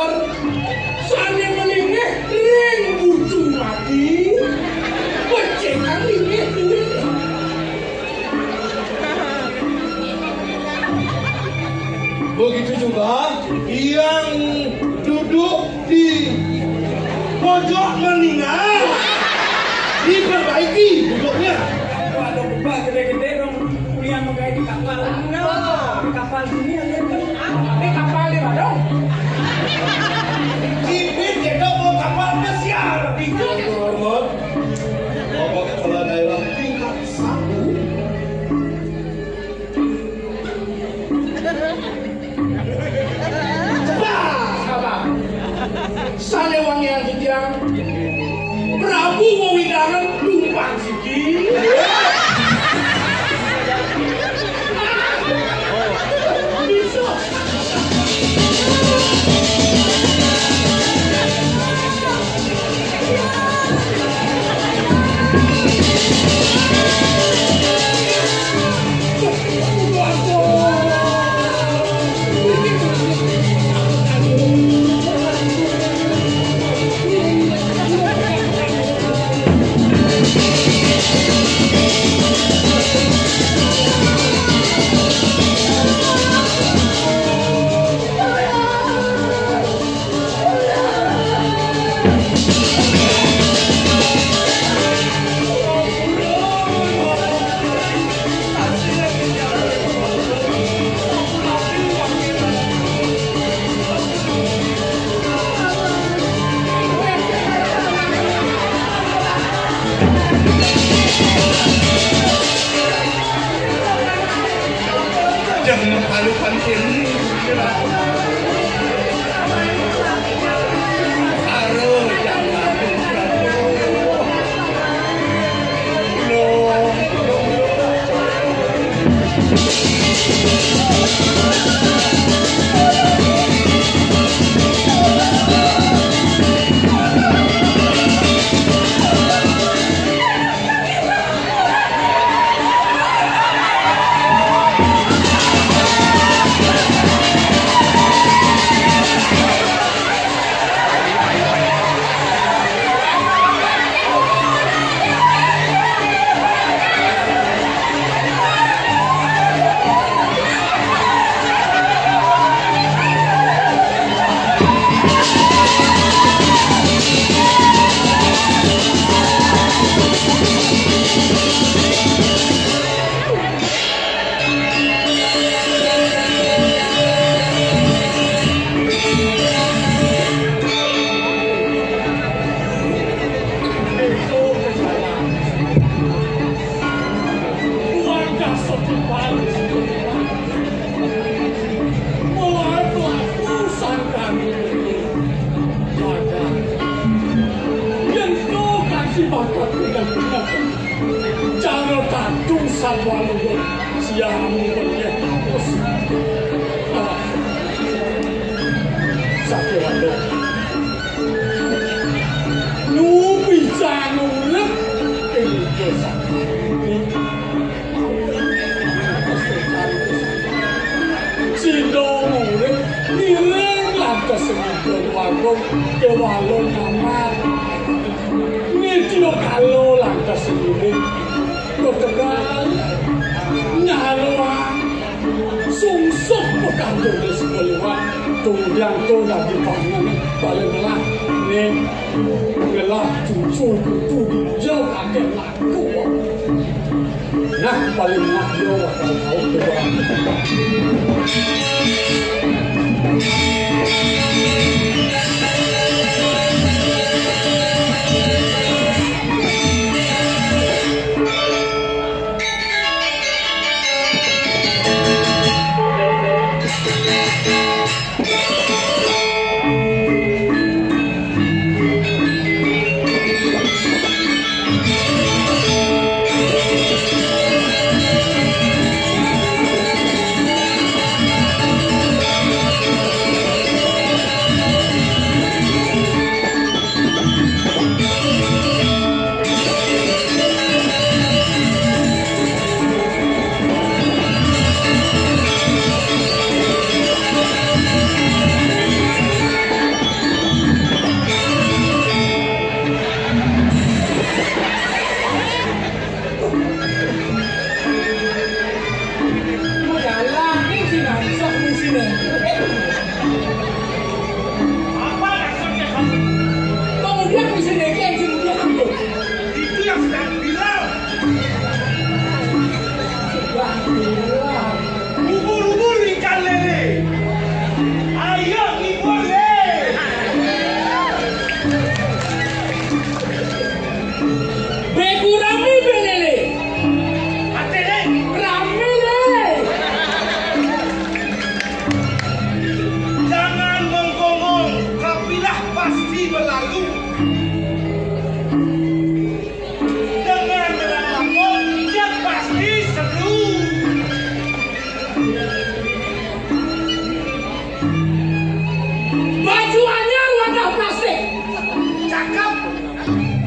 Banjar sane melingih ring ujung mati pecengan lingih begitu juga yang duduk di pojok meninggal diperbaiki duduknya. Waduh, Pak, gede-gede dong kuliah menggait di kapal. Di kapal sini aja. Di kapal di mana dong? Cipit kita mau kapal pesiar. Tidak hormat. Bapak kepala daerah tingkat 1. Sabar. Saya wangian sejang. Prabu Wawidaran tumpang siji. Bisa. Jangan halukan ini. Aduh, jangan. masih berlalu. Dengan melakon yang pasti seru. Baju anyar wadah plastik. Cakep.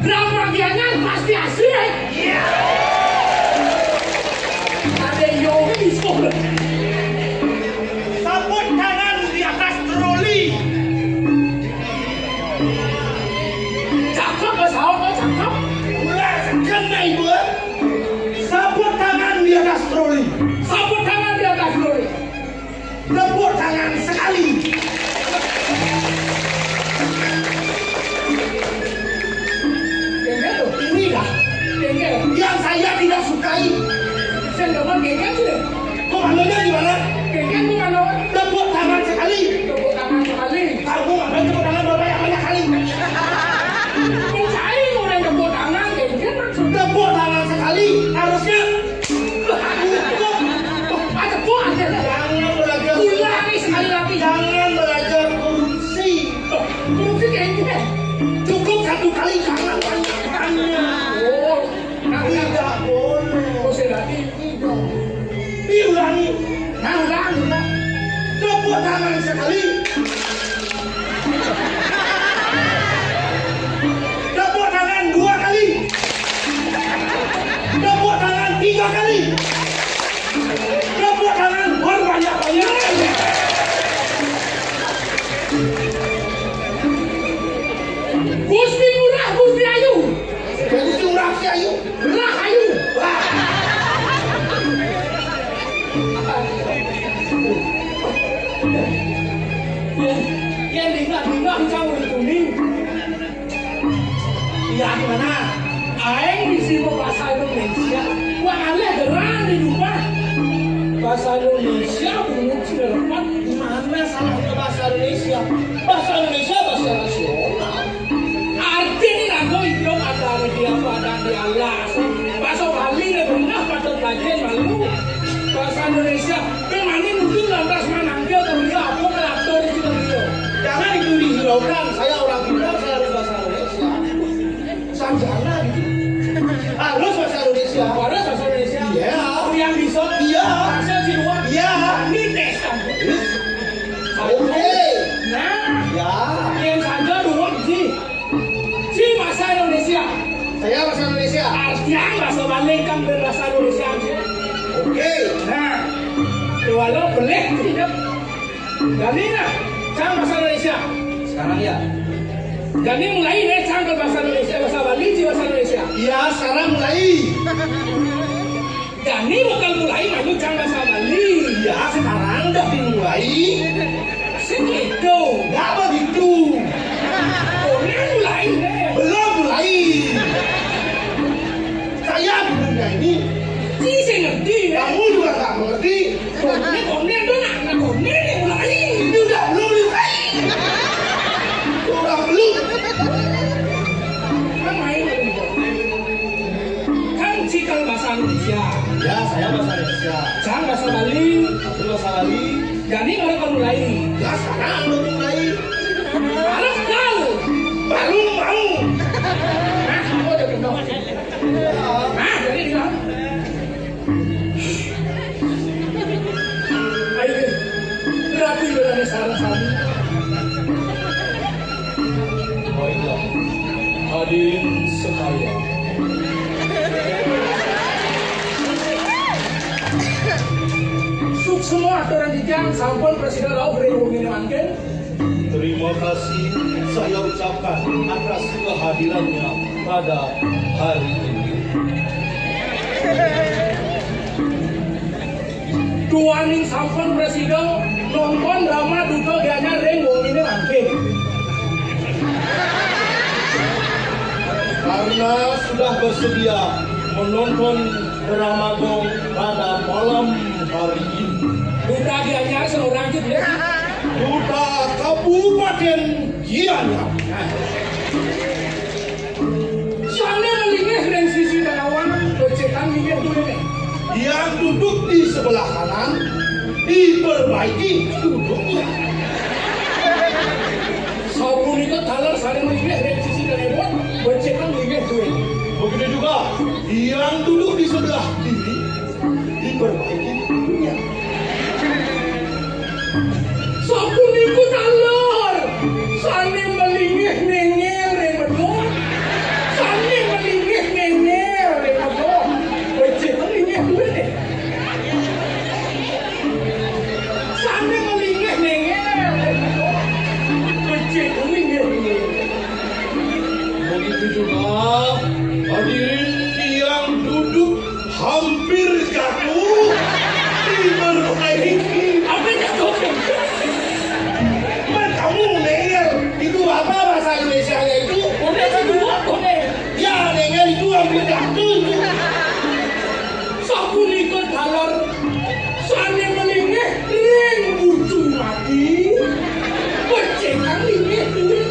Grafiannya pasti asli. Iya. Ada yogi soalnya. Sabut tangan di atas troli. Cakep pesawat cakep. Ular kena ibu. Sabut tangan di atas troli. Sabut tangan di atas lori. Tepuk tangan sekali. Gengel loh. Ini dah Gengel. yang saya tidak sukai. Saya nggak mau gengel sih deh. Komandonya di mana? Gengel bukan lo. Tepuk tangan sekali. Tepuk tangan sekali. Kamu ngapain tepuk tangan bapak yang banyak kali? Mencari orang tepuk tangan gengel maksudnya. Tepuk tangan sekali. Harusnya Tepuk aja dah. jangan belajar. Ulangi sekali lagi. Jangan belajar korupsi. Korupsi gengel. Cukup satu kali, jangan banyak-banyak. Oh, Tidak boleh. oh sedati itu. Diulangi. Nah, ulang. Tepuk tangan sekali. Tepuk tangan 2 kali. Tepuk tangan 3 kali. Tepuk tangan berbanyak-banyak. Gusti murah, Gusti ayu. Gusti murah si ayu. Murah ayu. Wah. Yang dengar jauh di kuning. Iya gimana? Aing bisi bahasa Indonesia. Wah ale gerang di rumah. Bahasa Indonesia bunyi cilepat. Gimana salahnya bahasa Indonesia? Bahasa Indonesia bahasa nasional. Artinya kau itu ada di apa ada di alas. Bahasa Bali lebih pada pelajaran malu. Bahasa Indonesia. Kemana mungkin lantas manangga kerja apa aktor di situ. Jangan itu dihiraukan. Saya orang pintar, saya harus bahasa Indonesia. Sarjana gitu. Harus bahasa Indonesia. Harus bahasa Indonesia. Iya. Yang bisa. Iya. Bahasa Cina. Iya. Ini tes kan. Oke. Nah, Ya. yang saja dua sih. Si bahasa Indonesia. Saya bahasa Indonesia. Artinya bahasa Bali kan berbahasa Indonesia aja. Oke. Nah, walau boleh tidak. Jadi nah, cara bahasa Indonesia. Sekarang ya. Jadi mulai deh cara bahasa Indonesia, bahasa Bali, bahasa Indonesia. Iya, sekarang mulai. Jadi bukan mulai maju cara bahasa Bali. Iya, sekarang udah dimulai. Segitu. Nggak begitu. Oh, ini mulai deh. Belum mulai. Saya bunga ini. Si saya ngerti deh. Kamu juga nggak mengerti. Komnya tuh nak komnya deh mulai. Ini udah belum dimulai. Udah belum. Kan main belum. Kan cikal bahasa Indonesia. Ya, saya bahasa Indonesia. Jangan bahasa Bali. Aku bahasa Bali. Jadi mereka mulai. Ya, sekarang belum mulai. Harus tahu. Baru mau. Nah, aku udah kenal. Nah, jadi bilang. Ayo, berarti udah ada salah-salah. Baiklah. Hadirin sekalian. Suk semua aturan dijang sampun Presiden Lau beri hubungan mangken. Terima kasih saya ucapkan atas kehadirannya pada hari ini. Tuaning sampun Presiden nonton drama duka gana ring hubungan mangken. Karena sudah bersedia menonton drama Gong pada malam hari ini. Duta dianyar seorang gitu ya. Duta Kabupaten Gianyar. Soalnya melingih dan sisi tanawan becekan minyak dulu nih. Yang duduk di sebelah kanan diperbaiki duduknya. Sabun punika dalar saling mengingat dari sisi telepon, bocekan mengingat duit. Begitu juga yang duduk di sebelah kiri diperbaiki dunia. Sapuniku dalar saling melingih nengel remedon, saling melingih nengel remedon, bocekan mengingat duit. Saling melingih nengel remedon, bocekan mengingat duit. Begitu juga hadirin yang duduk hampir jatuh diperbaiki. Apa jatuh? Kamu nengel itu apa bahasa Indonesia-nya itu? Ya nengel itu hampir jatuh itu. Sapunika dalar saling melingih ring ujung mati, bocekan lingih duit.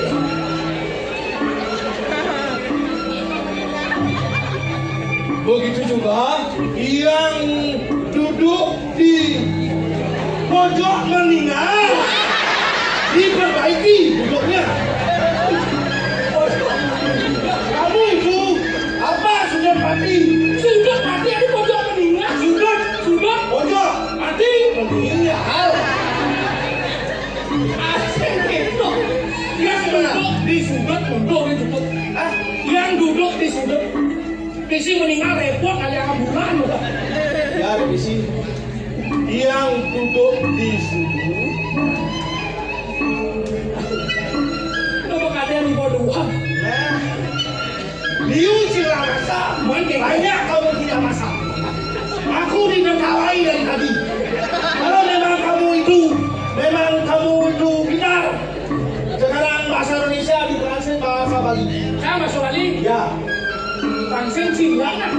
Begitu juga yang duduk di pojok meninggal diperbaiki duduknya. Kamu itu apa sudah mati? Sudah mati di pojok meninggal. Sudah Pojok mati. meninggal. Asing itu. Yang duduk di sudut mundur di sudut. Yang duduk di sudut. Bisi meninggal repot kali ambulan. Ya bisi. Yang duduk di sudut. Kenapa kalian di bawah dua? Liu Cilangasa, banyak kamu tidak masak. Aku ditertawai dari tadi. Kalau memang kamu itu pintar. Sekarang bahasa Indonesia ditranslate bahasa Bali. Saya masuk Bali. Ya. Tangseng Cilangan,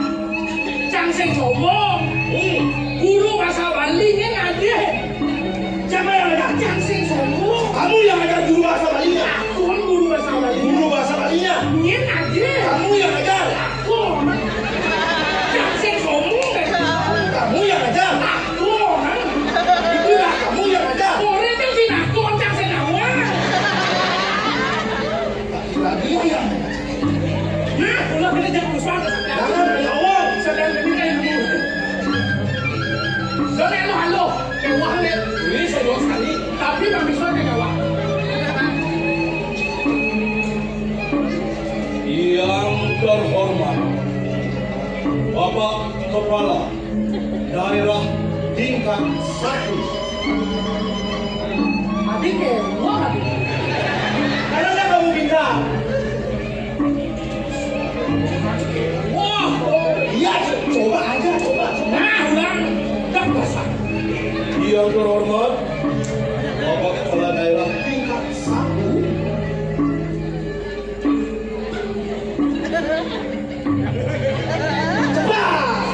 Tangseng Sombong, guru bahasa Balinya ngade. Siapa yang ada? Tangseng Sombong. Kamu yang ada guru bahasa Balinya. Aku kan guru bahasa Bali. Guru bahasa Balinya. Dia ngade. Kamu yang ajar. Aku. Tangseng Sombong. Kamu yang ajar. Aku. Itulah kamu yang ajar. Orang itu tidak aku Tangseng Awang. Lagi yang Nah, kalau kita jangan usah. jangan menyawang. Sedang ini kayak gini. Jadi halo, kewah nih. Ini serius sekali. Tapi nggak bisa kewah. Yang terhormat Bapak Kepala Daerah tingkat 1. Adik kewah adik. Karena kamu pintar. Wah, Iya, coba aja, coba. nah ulang, tak basah. Yang terhormat Bapak Kepala Daerah tingkat 1.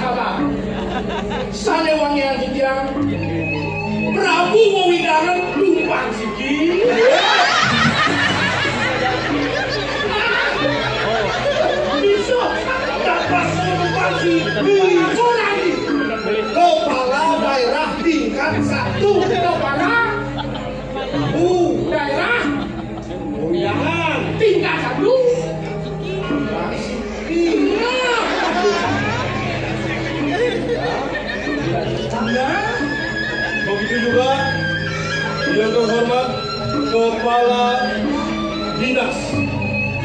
Sabar. Salewangi yang dijang. Prabu Wawidaran tumpang sigi. Bisa dapat tumpang sigi. Aku lagi. Kepala Daerah tingkat 1. Kepala daerah Jangan. tingkat 1. Begitu juga yang terhormat Kepala Dinas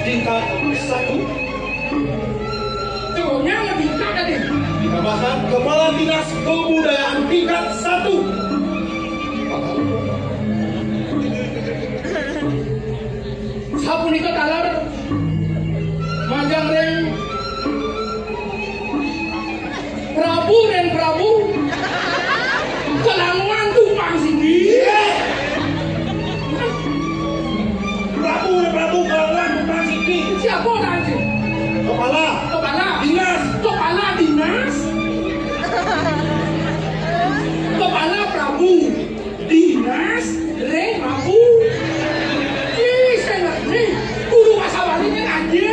tingkat 1. Tuhnya lebih tingkat tadi. Ditambahkan Kepala Dinas Kebudayaan tingkat 1. Sapunika dalar Manjang Reng Prabu dan Prabu Kelanguan tumpang sigi. Prabu Kalangan tumpang sigi. Siapa orang itu? Kepala Dinas. Kepala dinas. Kepala Prabu Dinas Reng Prabu. Ih, saya ngerti. Guru bahasa Balinya aja.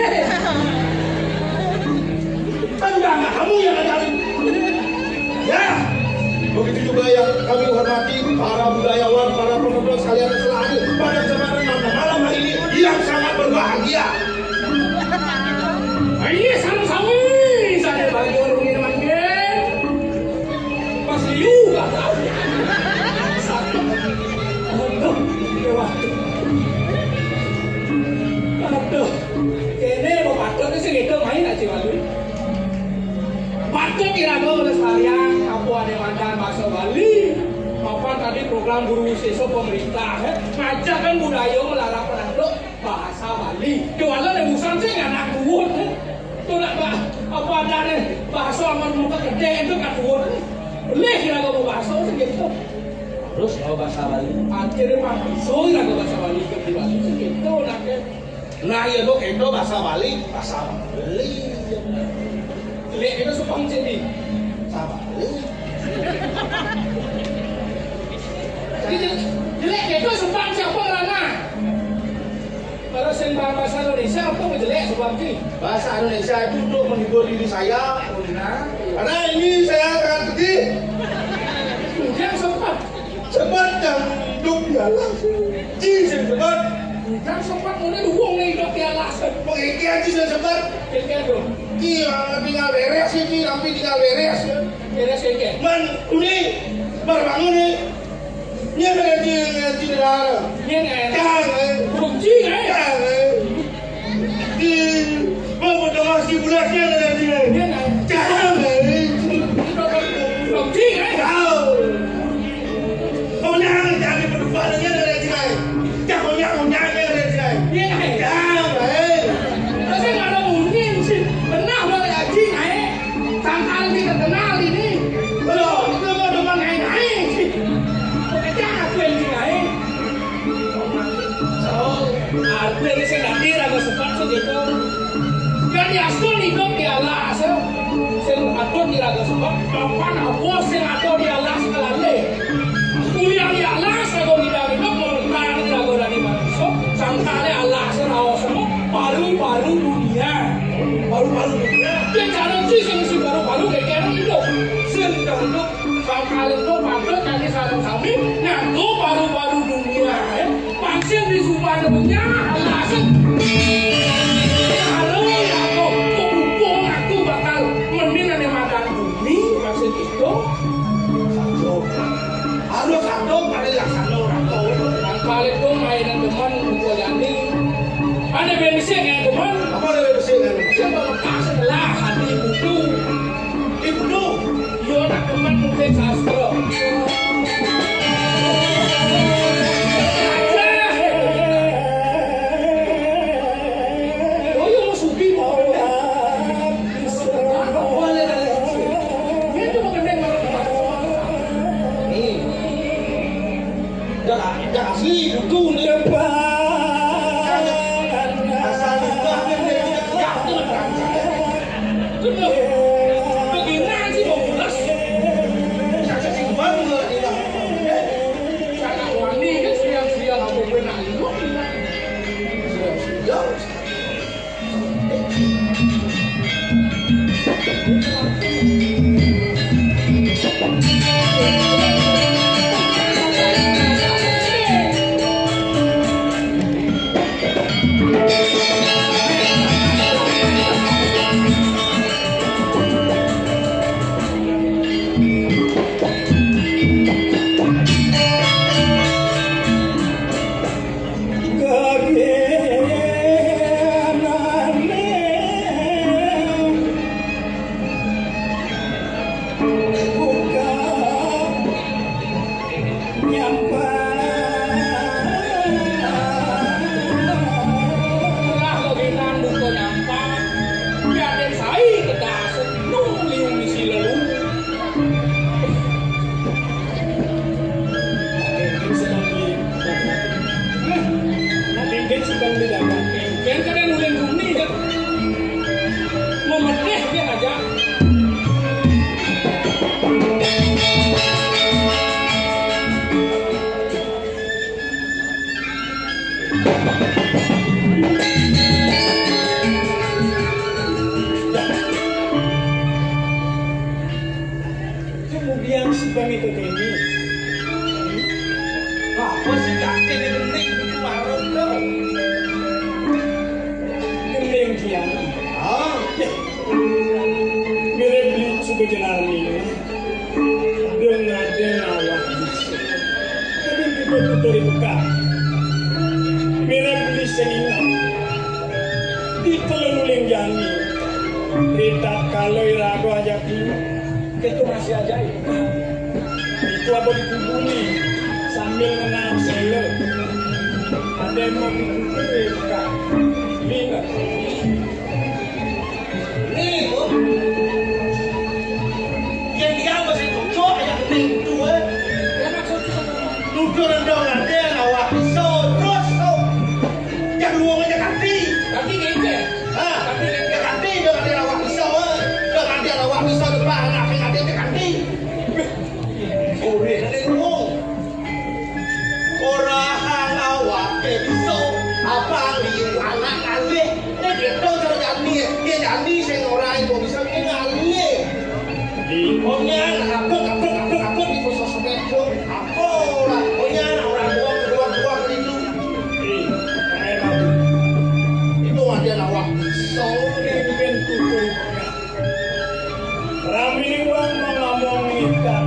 Enggak, kamu yang ngajarin. Ya. Begitu juga yang kami hormati para budayawan, para penonton sekalian yang telah hadir pada kesempatan malam hari ini yang aja Wali. Patut kira-kira melestarikan apa ada mandan bahasa Bali. Maupun tadi program guru siswa pemerintah ngajarkan budaya melarang penanduk bahasa Bali. Kewalan yang busan sih nggak nak kuat. Tuh nak apa ada bahasa aman muka gede itu kan kuat. Boleh kira-kira bahasa gitu. Terus kalau bahasa Bali, akhirnya mah so kira bahasa Bali kepribadi gitu naknya. Nah ya dok itu bahasa Bali, bahasa Bali. Lihat kita supang jadi, bahasa Bali. Jelek itu supang siapa lana? Kalau sembah bahasa Indonesia apa jelek supang sih? Bahasa Indonesia itu untuk menghibur diri saya. Karena ini saya akan pergi. Yang sempat. Sempat yang hidup di alas. Sempat. Yang sempat mana luang nih hidup di alas. Pengiki aja sudah sempat. Kengke dong. Tinggal beres ini, tapi tinggal beres. Beres kengke. Man, ini baru bangun nih. Ini ada di dalam. Ini nggak. Jangan. Kunci nggak? Jangan. Di mau masih bulasnya ada di sini. Ini nggak. Jangan. Kunci nggak? Kau. Kau jangan berdua dengan ada di sini. Jangan ada di sini. Ini nggak. Jangan. Tapi nggak ada mungkin sih. Benar boleh aja nggak? Tangkal ini terkenal ini. Belum. Itu mau dengan naik sih. Jangan beli nggak? Artinya saya nggak kira kalau sempat segitu. Kan ya asal hidup di alas, saya atur di raga sebab kapan bos yang atur di alas kalale. Kuliah di alas atau di dalam hidup merenang di raga dari manusia. Sangkale alas rawas semua baru-baru dunia. Baru-baru dunia. Dia cara sih baru-baru kayak hidup. Sedang hidup sangkale itu patut kali sarang kami. Ngaku baru-baru dunia. Pasien di subah punya alas. Balik dong mainan teman gua jadi ada bensin yang teman Apa ada bensin kan? siapa lepas adalah hati buku Ibu. yo nak teman mungkin sastra oh yo mau sugi mau boleh itu mau gendeng Nih. Jangan asli buku nih. Asal juga bagaimana sih mau pulas saya sih banget karena wangi kan siang-siang aku benar itu ya. Kemudian subang itu ini Apa sih kakek di gending itu warung tuh? gendeng kian Ah, mirip beli suku jalan ini dengan awak bisa tapi kita tutur buka mirip beli senina di teluling jani Rita kalau irago aja itu masih ajaib. Itu apa dikubuni sambil menang selo. Ada yang mau dikubuni bukan? Lihat. Nih, Bu. Yang dia masih tujuh aja keting dua. Tujuh rendang ada awak so terus so. Yang luang aja kaki. Tapi gede. Ah, kaki dia ada awak so. Dengan dia awak so depan kaki dia kaki. Ore ada luang. Orang awak so apa liu anak alih. Dia tahu cara jadi sing ora iso bisa ngalih. Onyan aku di pos sepedo. Aku ora onyan ora dua itu. Itu ada awak so Pimpin tutur. Rami wong ngomong ikan.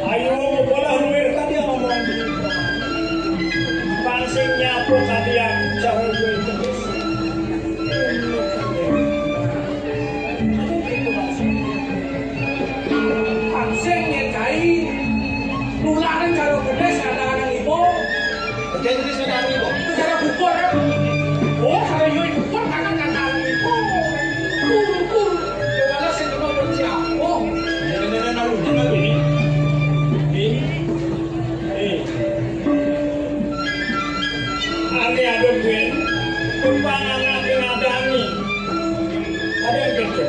Ayo bola ruwir tadi ngomong gitu. Pansing nyapu tadi yang jauh terus. Pansing nyekai nularan kalau gede sadar ibu. jadi sedang ibu. Itu cara bukor kan? Oh, kalau yoi bukor karena kata ibu. Kur. Kepala saya cuma bersiap. Oh, Beneran lalu ini. Ada gue, kembangan ngadani. Ada yang kecil.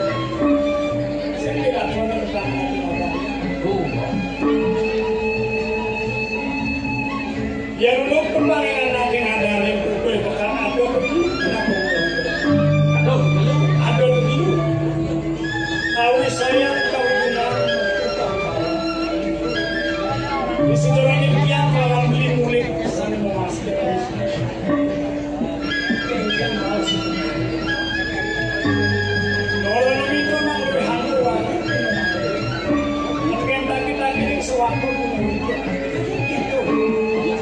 Saya tidak tahu tentang ngadani. Yang lu kembangan ngadani gue bukan ada begitu. Ada begitu. Awi saya kau benar. Di situ lagi dia kalau beli mulik sana memastikan. Orang itu nak berhamur lagi. Mungkin kita kini sewaktu itu.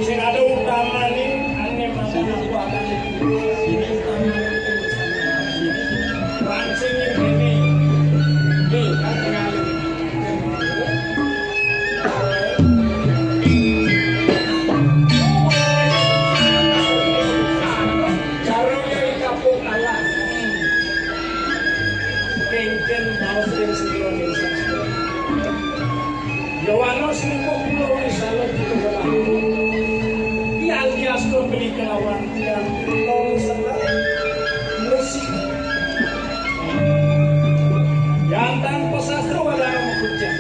Sing ada utama ni, ane mana aku akan rancing ini. Ni kan tinggal. Yohanes 50 Isalo gitu lah. Dia alias beli kelawan yang tol sebelah musik. Yang tanpa sastra wadah mengucap.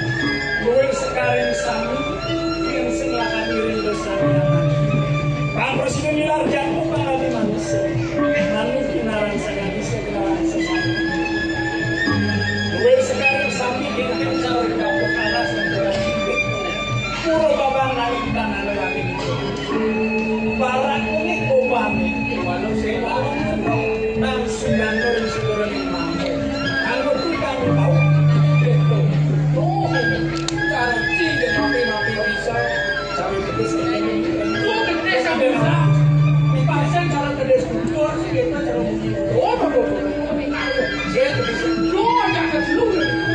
Luwih sekarang sami yang selakan diri besar yang ada. Pak Presiden Milar Jambu para di manusia. Nanu kinaran sangat bisa kenalan sesama. Luwih sekarang sami kita cara dapur alas dan puro babang naik tanah lagi barang ini obami walau sewa dan sudah turun seluruh lima kalau kita tahu itu cara tiga napi bisa sampai betis ini betis sampai mana pasang cara betis kultur kita cara saya betis kultur jangan seluruh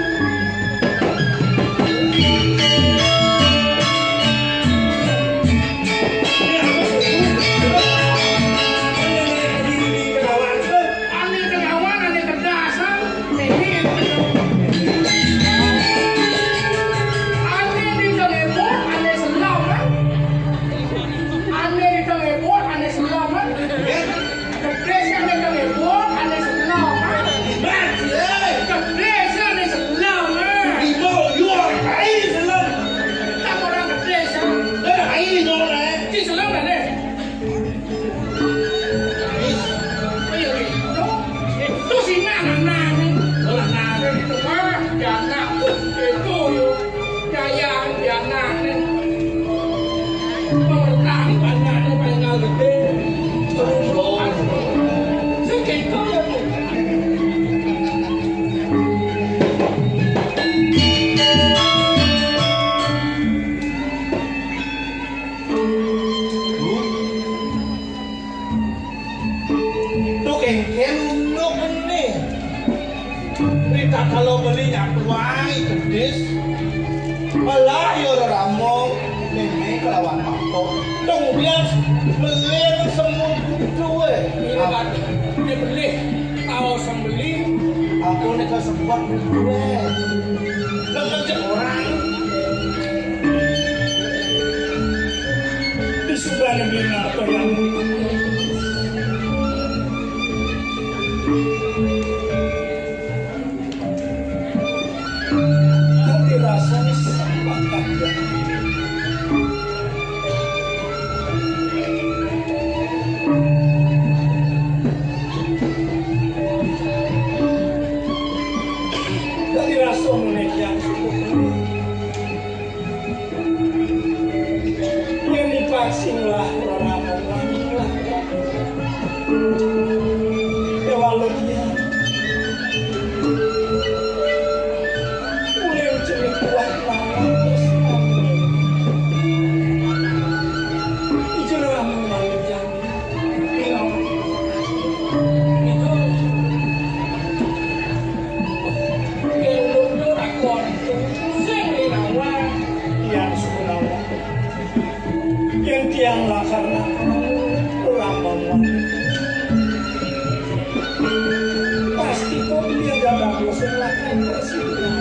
Ken tak kalau belinya tuai gedis malah ya ramong nenek kelawan makto kemudian beli semua duwe ini beli tahu sembeli aku nih kesempat duwe ngejek orang di sebelah negeri atau yang rasanya sama kakak dari rasa Indonesia yang dipasing lah orang-orang lah walau dia yang lah karena orang pasti kok dia gak bagus melakukan presiden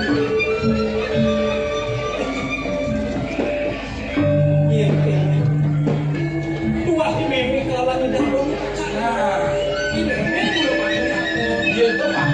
iya dua meme kawan dan dong ini meme belum ada dia tuh pak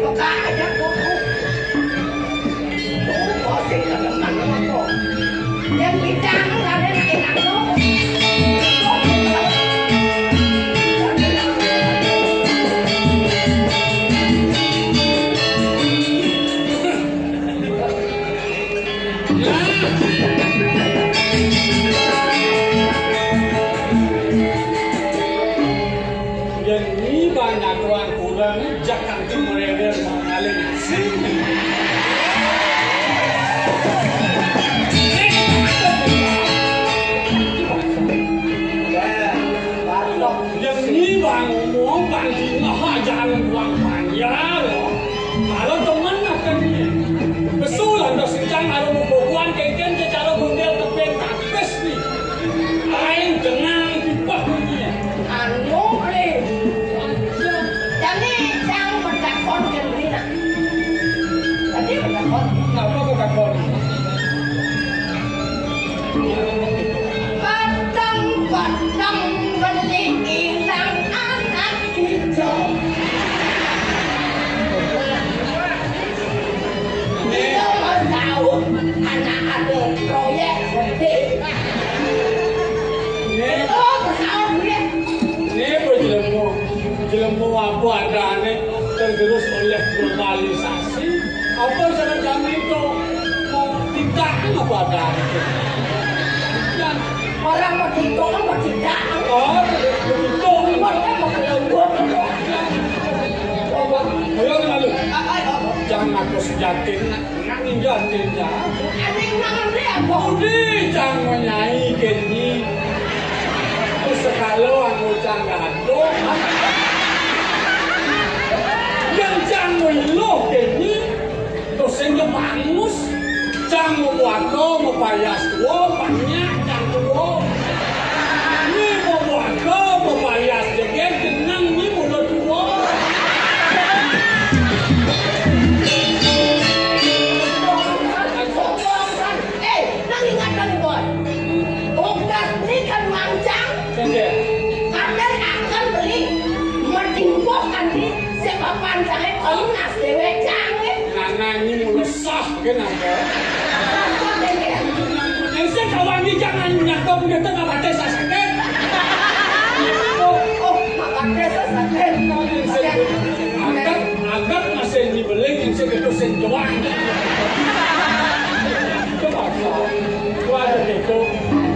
Kok aja kok. Oh, kok sih Batang beli ilang anak hijau. Dia mau tahu anak ada proyek gede. Oh, bersaud dia. Ini jelemu apa adanya tergerus oleh globalisasi. Apa semacam itu mau tidak apa adanya. Orang mau ditolong mau tidak. Oh, begitu. Mereka mau kelewat. Ayo lalu. Jangan aku sejatin, nangin jatin ya. Adik nangan dia apa? Udah jangan menyanyi gini. Sekalo aku jangan ado. Yang jangan lo gini. Dosennya bagus. Jangan buat lo mau payas tua banyak jangan tua. Ini mau buat lo mau payas jengkel tenang ni mulut tua. Nang ingatan boy. Ogas ni kan mancang. Kadang akan beli mentinggokan di sepapan jangan emas dewe canggih. Nana ini mulut sah kenapa? Saya kawan ni jangan nyakap dia tengah baca sakit. Oh, makan desa sakit. Agak masih dibeli yang saya kata senjuang. Ada itu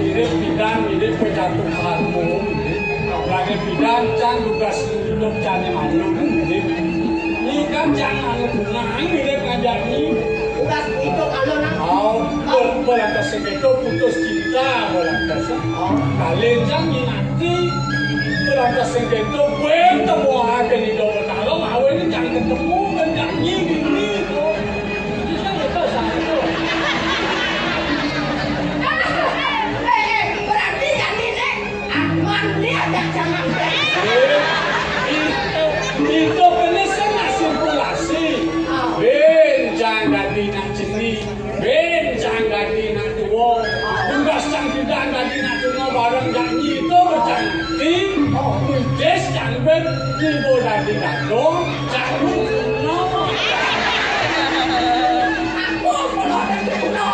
mirip bidan, mirip pejantung kalbu. Lagi bidan can tugas hidup cari manu. Ini kan jangan nang mirip ngajak ni. Tugas itu kalau nak. Oh, berantas segitu putus cinta berantas. Kalian jangan nanti berantas segitu bertemu akan di dalam kalau awal ini jangan ketemu menyanyi gini tu. Jadi saya tahu saya tu. Berarti yang ini aman dia tak jangan. Itu benar sangat sirkulasi. Jangan dinak jenis, jangan dinak tua, tugas yang tidak dinak tua barang janji itu berjanji. Des jangan ibu dah dinak dong, jangan no. Aku kalau ada kuno,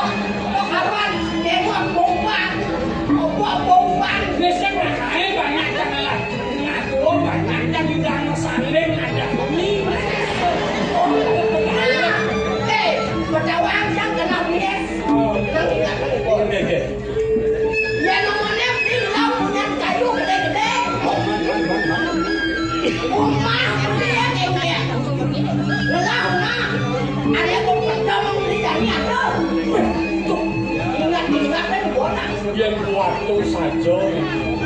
kawan dewan bomban, bomban. Biasa berkait banyak janganlah, dinak tua banyak yang jangan saling ada ini. Berdawang yang kenal dia. Nang ingatan boy. Ya namanya di laut punya kayu gede-gede. Rumah dia dia. Lama. Ada pun pertama dia ada. Ingat dan bola. Yang waktu saja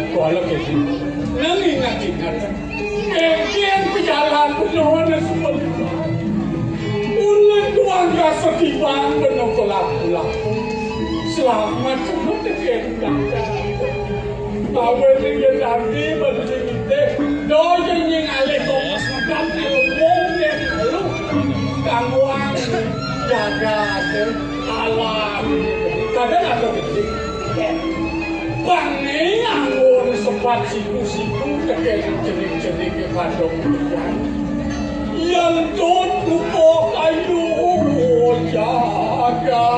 kalau gitu. Nang ingat. Kemudian berjalan penuh semua. Ulang keluarga setibang penuh kelap-kelap. Selamat semua terkendang. Tahu dengan nanti berjengite. Doa yang alih komas makan ilmu yang lalu. Gangguan jaga alam. Kadang ada begini. Bang ni anggur sempat siku-siku terkendang jenik-jenik kepada Tuhan. Yang tutup kayu jaga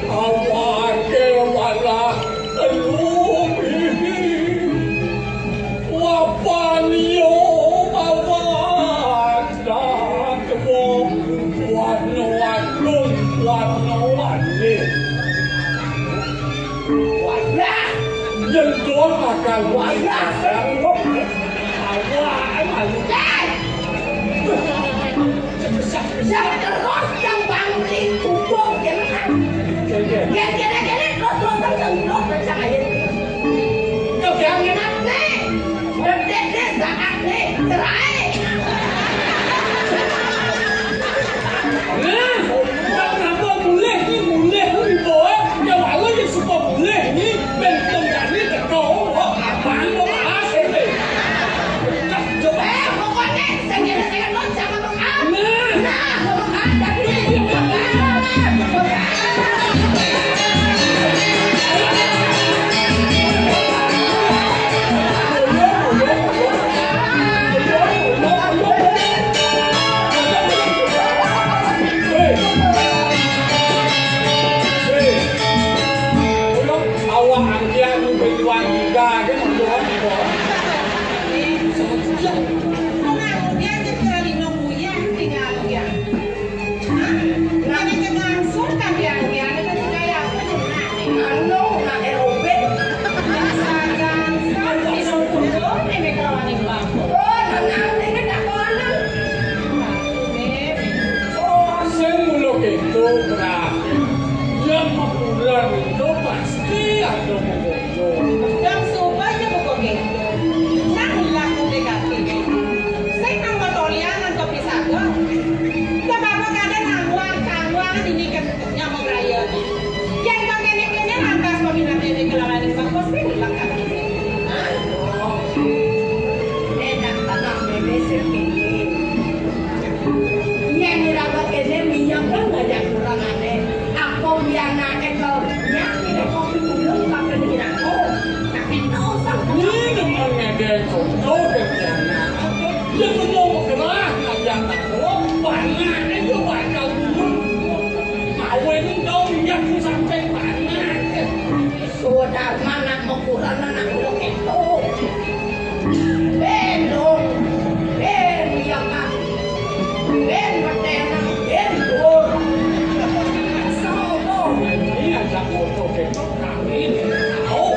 awak kewalah lubi wapanio awak dak wong warna-warni Wajah. yang tuan akan wajah awak malu. Yang terus yang bangun itu yang kira-kira terus sama ini. Yang nanti berdede saat ini cerai. Kenapa boleh ni boleh yang malu yang suka boleh ni bentuk jadi terkau abang mau bahas ni. Pokoknya saya terus sama Bang Am. Nah, Bang Am dari Tuhan itu pasti ada bojo. Dan supaya bogoge. Nang laku dekati. Saya nang botolian atau pisago. Sebab kada nang wang ini kan nyamuk raya. Yang kene lantas peminat ini kelawan ini bagus sih hilang kada. Enak tanah bebe sekini. Yang dirapat kene minyak kan ngajak kurang aneh. Aku yang nak ekor nyanyi deh kopi belum sampai dengan aku. Tapi tahu sampai. Ini namanya dia contoh dan jangan. Dia ngomong keras ngajak aku. Banyak itu bakal dulu. Mau ini dong yang sampai banyak. Sudah mana ukuran anak lu itu? Belum, yang kan, berdena, dur. Sobo. Ini ajak foto besok kami tahu.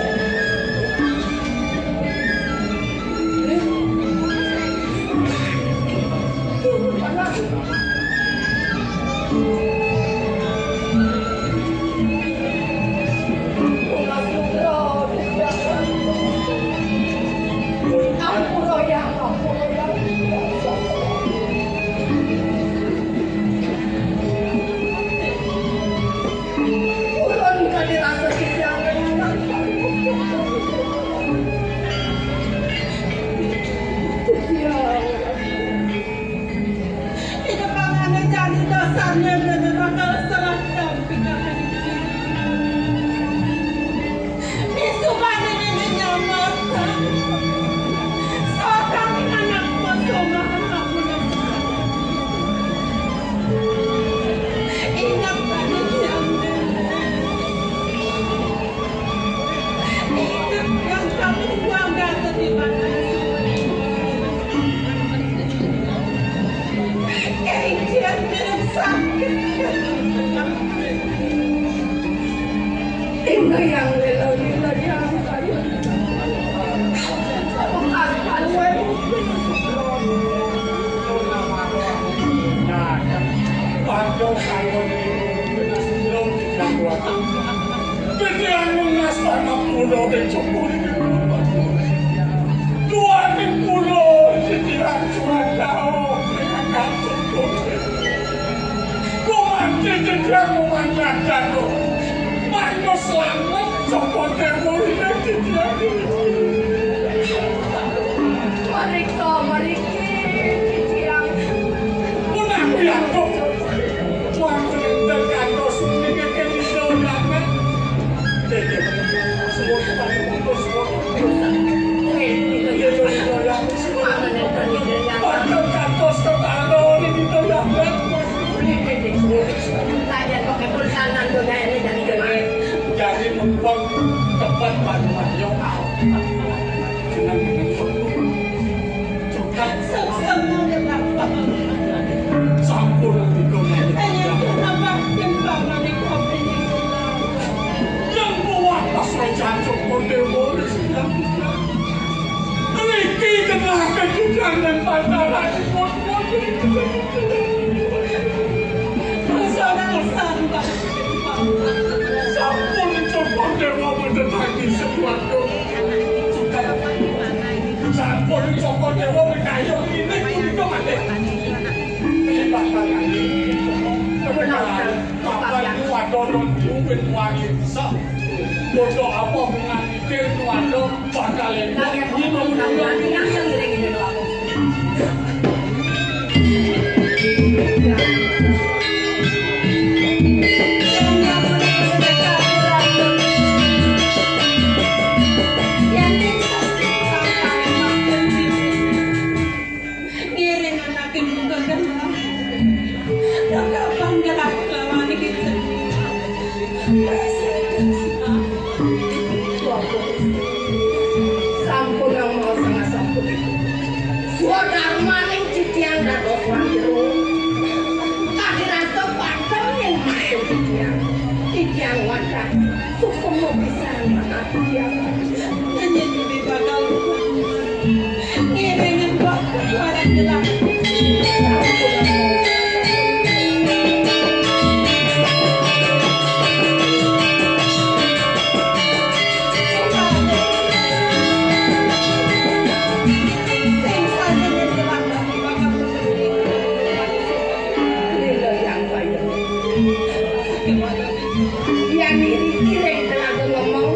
Miring telah ngomong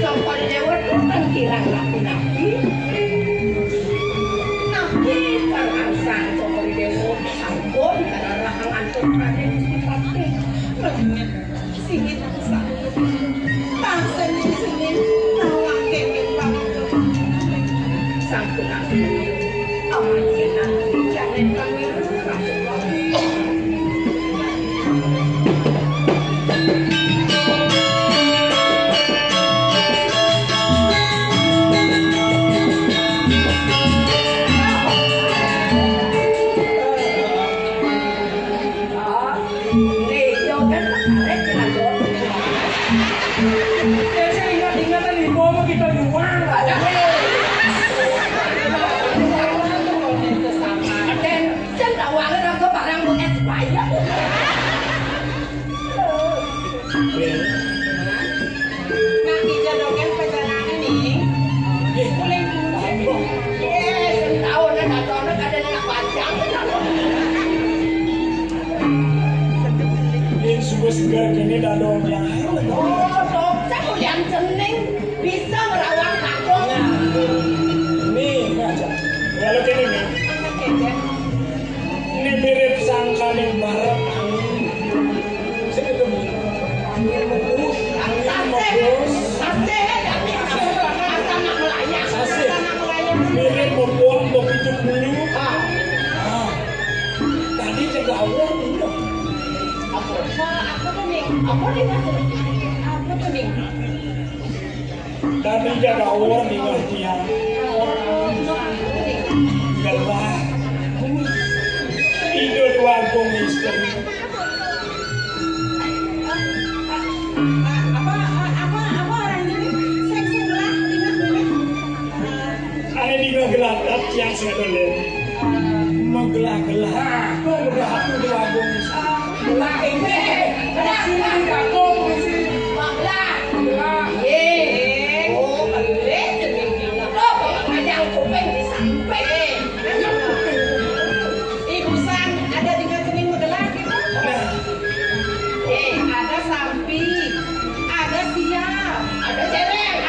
sampai dewa tuh kan kirang nabi. Nabi karang sang sampai dewa sampun karena rahang antuk raden dipati. Singit sang. Tangsen singit nawang kenging pangku. Sang nabi. Aman kenan jangan kami segar gini dadong yang saya yang cening bisa merawat kakongnya. Nih aja. Kalau gini nih, ini mirip sangka nih bareng angin. Segitu nih. Angin membus, mirip membuang begitu dulu. Tadi cegah Allah nih. Tadi jaga orang di ngertian gelah idul warung istri apa orang ini seksi gelah ada di ngegelah yang sedolen menggelah-gelah menggelah di warung istri Gelah ini ada sini kakong gelah Ibu Sang ada di kening Magelang gitu. Ada sampi, ada siap, ada celeng,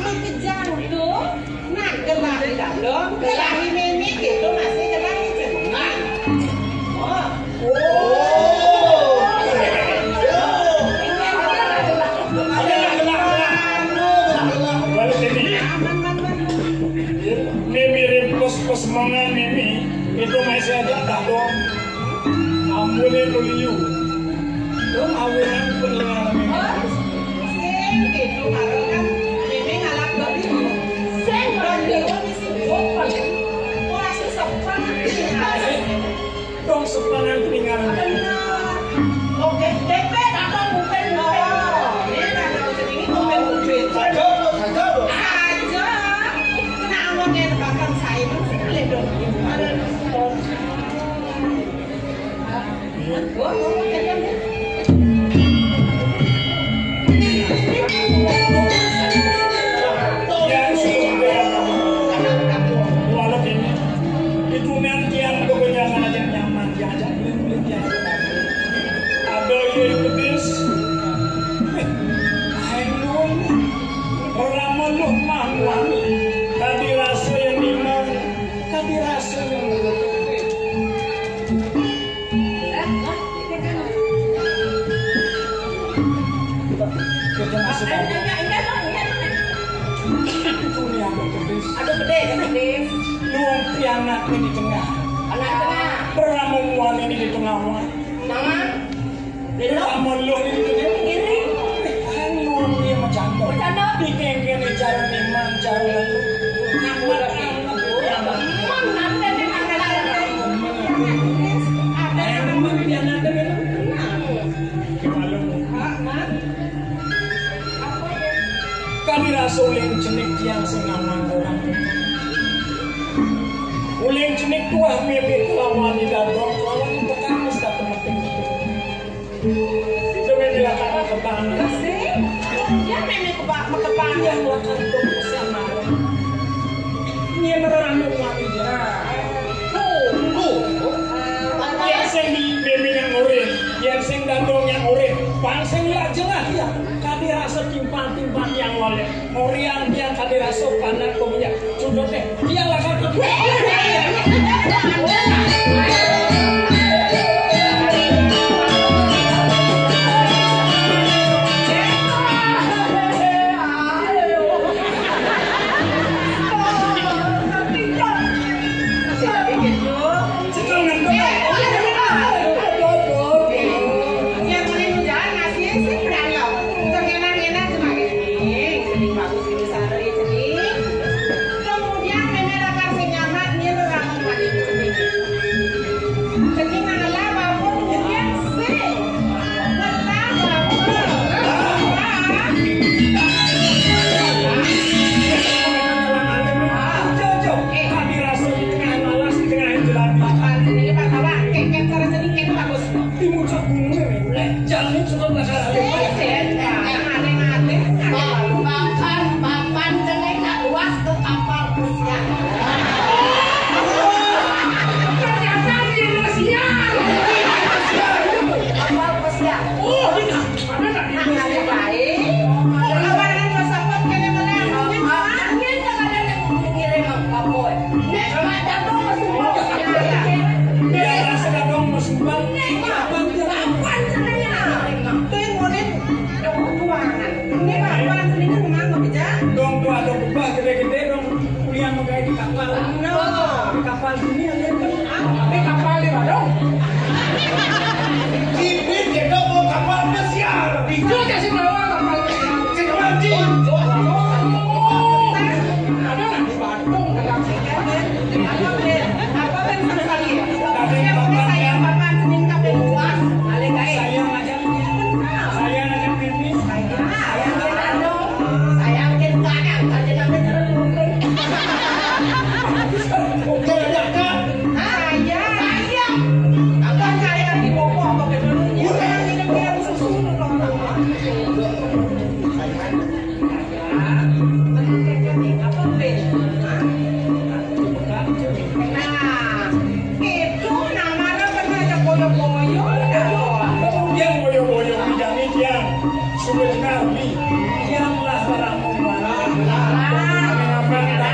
Mengejar tuh, nak gelah di dalam, gelah ini gitu masih gelah di celeng. Semangat ini itu masih ada dadong amune liu lo awuran peninggalan ini gitu kalau kan ini ngalap dari sen dari ini sih orang sesepan dong sepanjang peninggalan oke DP atau bukan ini kalau jadi bukan aja kenapa dia bahkan saya itu nanti yang pokoknya aja nyaman aja beli ada yang pedes orang meluh mangan tadi rasa yang dimang tadi rasa yang kita masih Aduh gede. luang anak ini di tengah Anak tengah. peramuan ini di tengah Nama? Kamu lu ini di tengah Ini. kan luang dia macam Bercanda. Dikengkeng cara memang cara lalu kami rasa uling jenik yang sengaman orang uling jenik tuah mimpi lawan di dalam lawan itu kan mesti penting itu menjelaskan kebangan dia memang kebangan yang melakukan itu sama ini orang wanita yang sing di mimpi yang urin yang sing dandong yang urin pansing lah jelas ya. Kadi rasa timpan-timpan yang oleh Morian dia kadi rasa panas kemudian sudah deh. Dia lah satu.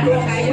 Saya